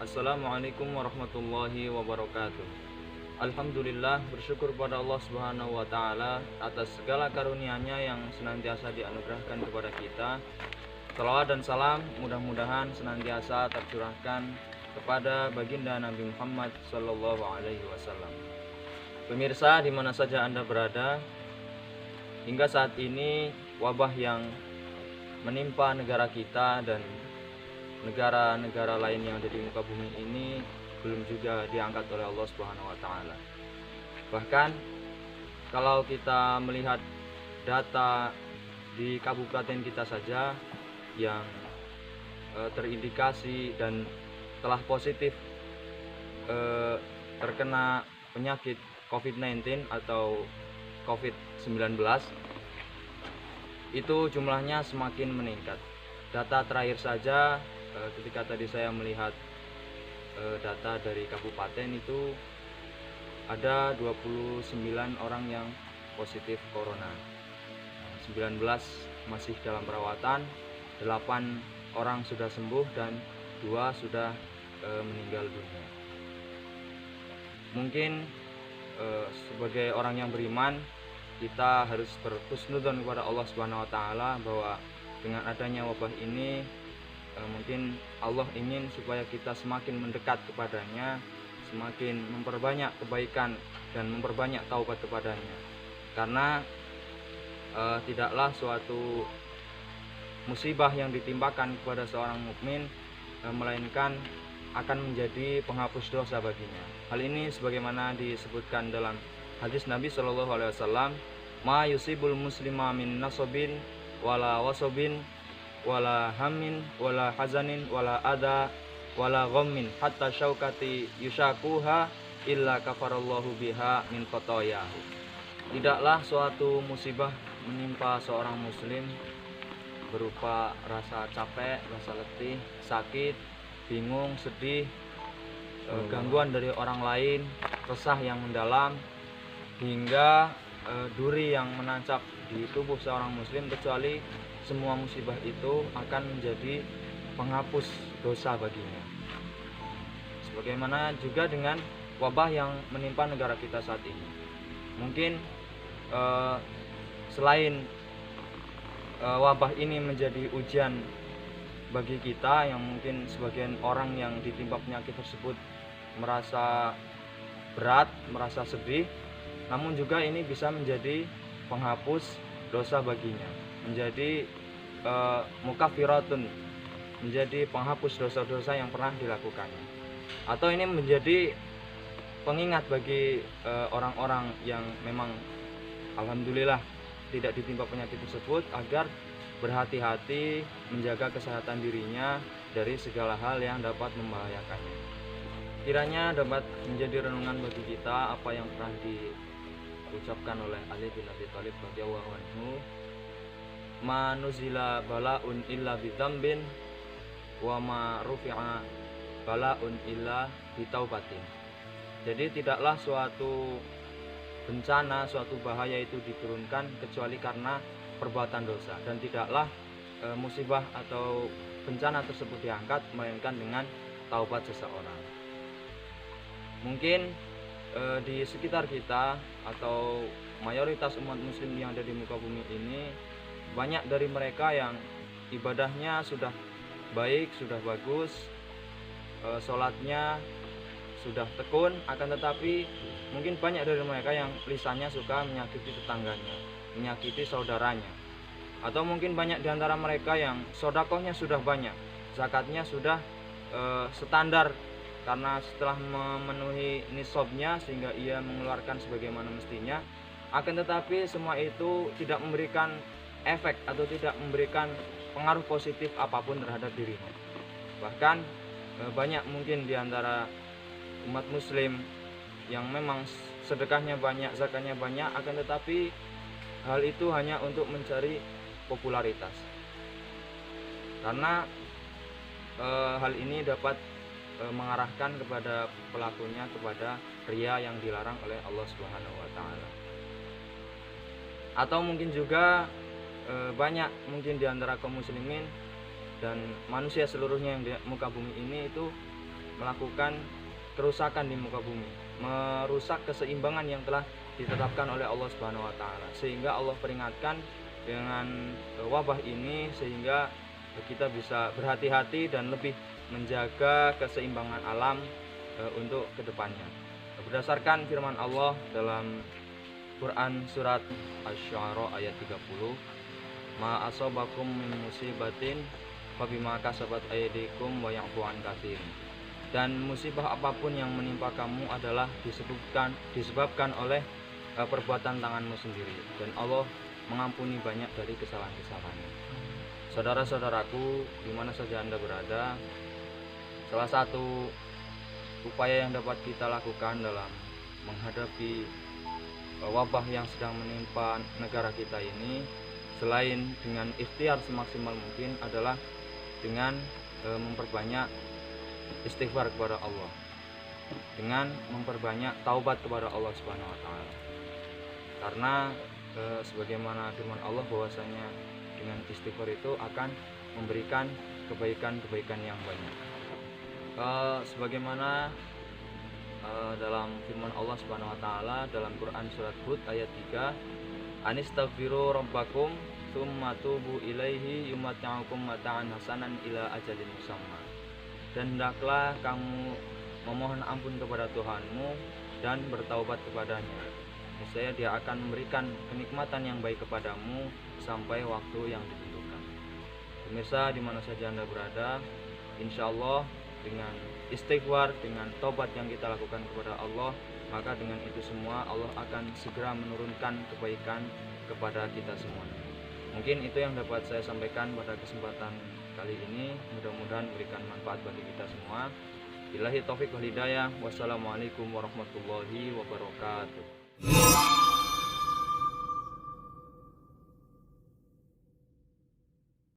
Assalamualaikum warahmatullahi wabarakatuh. Alhamdulillah, bersyukur pada Allah Subhanahu wa taala atas segala karunia-Nya yang senantiasa dianugerahkan kepada kita. Salawat dan salam mudah-mudahan senantiasa tercurahkan kepada baginda Nabi Muhammad sallallahu alaihi wasallam. Pemirsa di mana saja Anda berada, hingga saat ini wabah yang menimpa negara kita dan negara-negara lain yang ada di muka bumi ini belum juga diangkat oleh Allah Subhanahu wa taala. Bahkan kalau kita melihat data di kabupaten kita saja yang terindikasi dan telah positif terkena penyakit COVID-19 atau COVID-19, itu jumlahnya semakin meningkat. Data terakhir saja ketika tadi saya melihat data dari kabupaten itu ada 29 orang yang positif corona, 19 masih dalam perawatan, 8 orang sudah sembuh dan 2 sudah meninggal dunia. Mungkin sebagai orang yang beriman, kita harus berhusnudzon kepada Allah Subhanahu wa taala bahwa dengan adanya wabah ini mungkin Allah ingin supaya kita semakin mendekat kepadanya, semakin memperbanyak kebaikan dan memperbanyak taubat kepadanya. Karena tidaklah suatu musibah yang ditimpakan kepada seorang mukmin melainkan akan menjadi penghapus dosa baginya. Hal ini sebagaimana disebutkan dalam hadis Nabi Shallallahu alaihi wasallam, "Ma yusibul muslima min nasobin wala wasobin wala hamin wala hazanin wala ada wala ghammin hatta syaukati yushakuha illa kafarallahu biha min khotoyahu." Tidaklah suatu musibah menimpa seorang muslim berupa rasa capek, rasa letih, sakit, bingung, sedih, gangguan dari orang lain, resah yang mendalam, hingga duri yang menancap di tubuh seorang muslim, kecuali semua musibah itu akan menjadi penghapus dosa baginya. Sebagaimana juga dengan wabah yang menimpa negara kita saat ini. Mungkin selain wabah ini menjadi ujian bagi kita, yang mungkin sebagian orang yang ditimpa penyakit tersebut merasa berat, merasa sedih, namun juga ini bisa menjadi penghapus dosa baginya, menjadi mukafiratun, menjadi penghapus dosa-dosa yang pernah dilakukannya. Atau ini menjadi pengingat bagi orang-orang yang memang alhamdulillah tidak ditimpa penyakit tersebut, agar berhati-hati menjaga kesehatan dirinya dari segala hal yang dapat membahayakannya. Kiranya dapat menjadi renungan bagi kita apa yang pernah diucapkan oleh Ali bin Abi Thalib radhiyallahu anhu, "Ma nuzila balaun illa bidzambin wa ma rufi'a balaun illa bitaubatin." Jadi tidaklah suatu bencana, suatu bahaya itu diturunkan kecuali karena perbuatan dosa, dan tidaklah musibah atau bencana tersebut diangkat melainkan dengan taubat seseorang. Mungkin di sekitar kita atau mayoritas umat muslim yang ada di muka bumi ini, banyak dari mereka yang ibadahnya sudah baik, sudah bagus, sholatnya sudah tekun, akan tetapi mungkin banyak dari mereka yang lisannya suka menyakiti tetangganya, menyakiti saudaranya. Atau mungkin banyak di antara mereka yang sodakohnya sudah banyak, zakatnya sudah standar, karena setelah memenuhi nisabnya sehingga ia mengeluarkan sebagaimana mestinya, akan tetapi semua itu tidak memberikan efek atau tidak memberikan pengaruh positif apapun terhadap dirinya. Bahkan banyak mungkin di antara umat muslim yang memang sedekahnya banyak, zakatnya banyak, akan tetapi hal itu hanya untuk mencari popularitas. Karena hal ini dapat mengarahkan kepada pelakunya kepada riya yang dilarang oleh Allah Subhanahu wa taala. Atau mungkin juga banyak mungkin di antara kaum muslimin dan manusia seluruhnya yang di muka bumi ini itu melakukan kerusakan di muka bumi, merusak keseimbangan yang telah ditetapkan oleh Allah Subhanahu wa taala. Sehingga Allah peringatkan dengan wabah ini sehingga kita bisa berhati-hati dan lebih menjaga keseimbangan alam untuk kedepannya. Berdasarkan firman Allah dalam Quran surat Asy-Syu'ara ayat 30, ma asabakum min musibatin fabima kasabat aydikum wa ya'fu an katsir. Dan musibah apapun yang menimpa kamu adalah disebabkan oleh perbuatan tanganmu sendiri, dan Allah mengampuni banyak dari kesalahan-kesalahannya. Saudara-saudaraku, di mana saja Anda berada, salah satu upaya yang dapat kita lakukan dalam menghadapi wabah yang sedang menimpa negara kita ini, selain dengan ikhtiar semaksimal mungkin, adalah dengan memperbanyak istighfar kepada Allah, dengan memperbanyak taubat kepada Allah Subhanahu wa taala. Karena sebagaimana firman Allah bahwasanya dengan istighfar itu akan memberikan kebaikan-kebaikan yang banyak. Sebagaimana dalam firman Allah Subhanahu wa taala dalam Quran surat Hud ayat 3, anistaghfiru rabbakum tsumma tubu ilaihi yumatti'ukum mata'an hasanan ila ajalin musamma. Dan hendaklah kamu memohon ampun kepada Tuhanmu dan bertaubat kepadanya. Niscaya Dia akan memberikan kenikmatan yang baik kepadamu sampai waktu yang ditentukan. Pemirsa, di mana saja Anda berada, insya Allah dengan istighfar, dengan taubat yang kita lakukan kepada Allah, maka dengan itu semua Allah akan segera menurunkan kebaikan kepada kita semua. Mungkin itu yang dapat saya sampaikan pada kesempatan kali ini. Mudah-mudahan memberikan manfaat bagi kita semua. Billahi taufik wal hidayah. Wassalamualaikum warahmatullahi wabarakatuh.